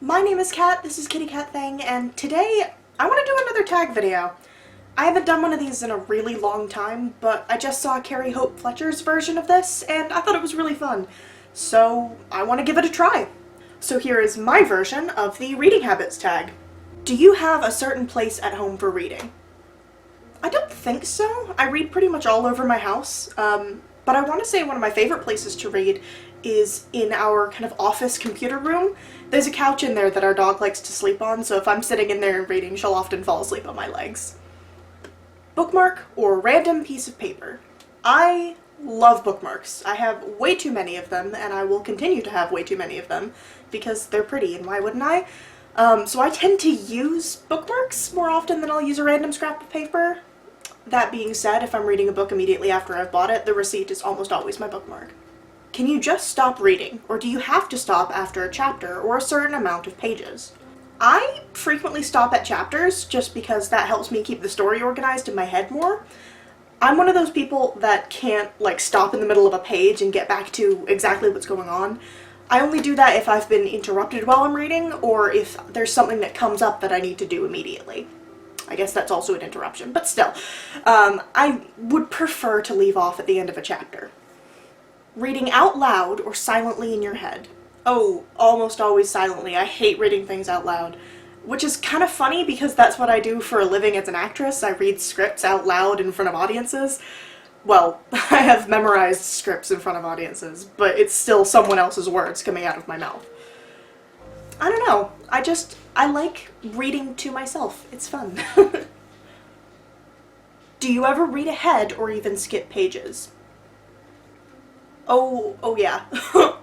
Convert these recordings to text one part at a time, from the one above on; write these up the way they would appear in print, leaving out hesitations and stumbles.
My name is Kat, this is Kitty Cat Thing, and today I want to do another tag video. I haven't done one of these in a really long time, but I just saw Carrie Hope Fletcher's version of this, and I thought it was really fun. So I want to give it a try. So here is my version of the reading habits tag. Do you have a certain place at home for reading? I don't think so. I read pretty much all over my house, but I want to say one of my favorite places to read is in our kind of office computer room. There's a couch in there that our dog likes to sleep on, so if I'm sitting in there and reading, she'll often fall asleep on my legs. Bookmark or random piece of paper. I love bookmarks. I have way too many of them, and I will continue to have way too many of them because they're pretty, and why wouldn't I? So I tend to use bookmarks more often than I'll use a random scrap of paper. That being said, if I'm reading a book immediately after I've bought it, the receipt is almost always my bookmark. Can you just stop reading, or do you have to stop after a chapter or a certain amount of pages? I frequently stop at chapters just because that helps me keep the story organized in my head more. I'm one of those people that can't stop in the middle of a page and get back to exactly what's going on. I only do that if I've been interrupted while I'm reading, or if there's something that comes up that I need to do immediately. I guess that's also an interruption, but still. I would prefer to leave off at the end of a chapter. Reading out loud or silently in your head. Oh, almost always silently. I hate reading things out loud. Which is kind of funny because that's what I do for a living as an actress. I read scripts out loud in front of audiences. Well, I have memorized scripts in front of audiences, but it's still someone else's words coming out of my mouth. I don't know. I like reading to myself. It's fun. Do you ever read ahead or even skip pages? Oh yeah,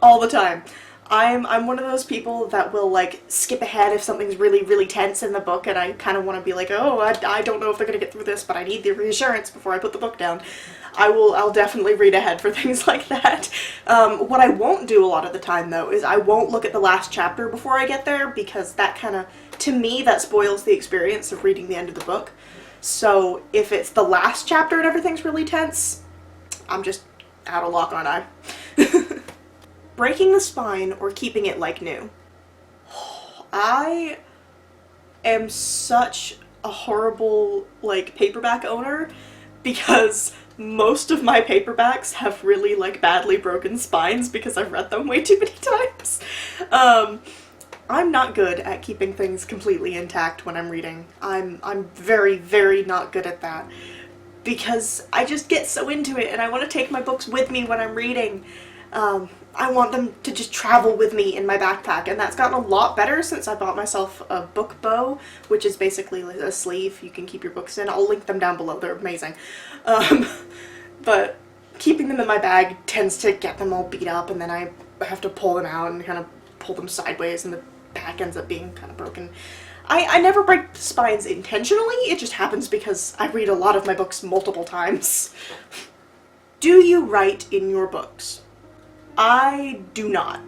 all the time. I'm one of those people that will skip ahead if something's really tense in the book and I kind of want to be like, oh, I don't know if they're gonna get through this, but I need the reassurance before I put the book down. I'll definitely read ahead for things like that. What I won't do a lot of the time though is I won't look at the last chapter before I get there, because that kind of, to me, that spoils the experience of reading the end of the book. So if it's the last chapter and everything's really tense, I'm just out of luck, aren't I? Breaking the spine or keeping it like new. I am such a horrible paperback owner because most of my paperbacks have really badly broken spines because I've read them way too many times. I'm not good at keeping things completely intact when I'm reading. I'm very not good at that because I just get so into it and I want to take my books with me when I'm reading. I want them to just travel with me in my backpack, and that's gotten a lot better since I bought myself a book bow, which is basically a sleeve you can keep your books in. I'll link them down below, they're amazing. But keeping them in my bag tends to get them all beat up, and then I have to pull them out and kind of pull them sideways, and the back ends up being kind of broken. I never break spines intentionally, it just happens because I read a lot of my books multiple times. Do you write in your books? I do not.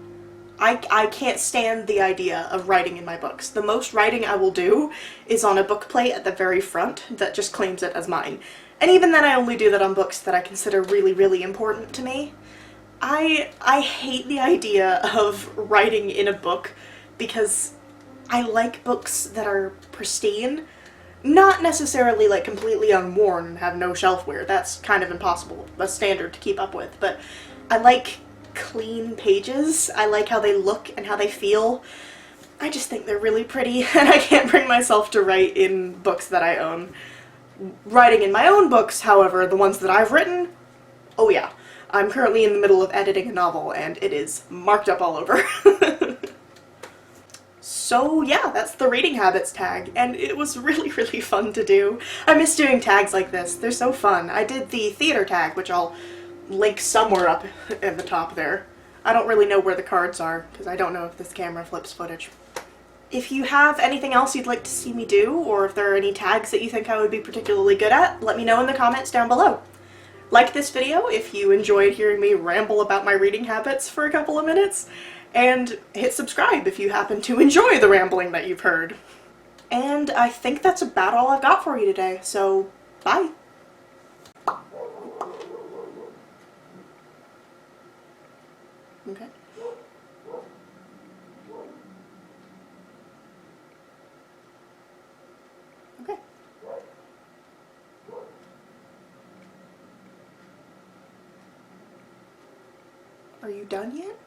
I can't stand the idea of writing in my books. The most writing I will do is on a book plate at the very front that just claims it as mine. And even then I only do that on books that I consider really important to me. I hate the idea of writing in a book because I like books that are pristine. Not necessarily completely unworn and have no shelf wear. That's kind of impossible, a standard to keep up with, but I like clean pages. I like how they look and how they feel. I just think they're really pretty, and I can't bring myself to write in books that I own. Writing in my own books, however, the ones that I've written, oh yeah. I'm currently in the middle of editing a novel, and it is marked up all over. So yeah, that's the reading habits tag, and it was really fun to do. I miss doing tags like this. They're so fun. I did the theater tag, which I'll link somewhere up at the top there. I don't really know where the cards are, because I don't know if this camera flips footage. If you have anything else you'd like to see me do, or if there are any tags that you think I would be particularly good at, let me know in the comments down below. Like this video if you enjoyed hearing me ramble about my reading habits for a couple of minutes, and hit subscribe if you happen to enjoy the rambling that you've heard. And I think that's about all I've got for you today, so bye! Okay. Okay. Are you done yet?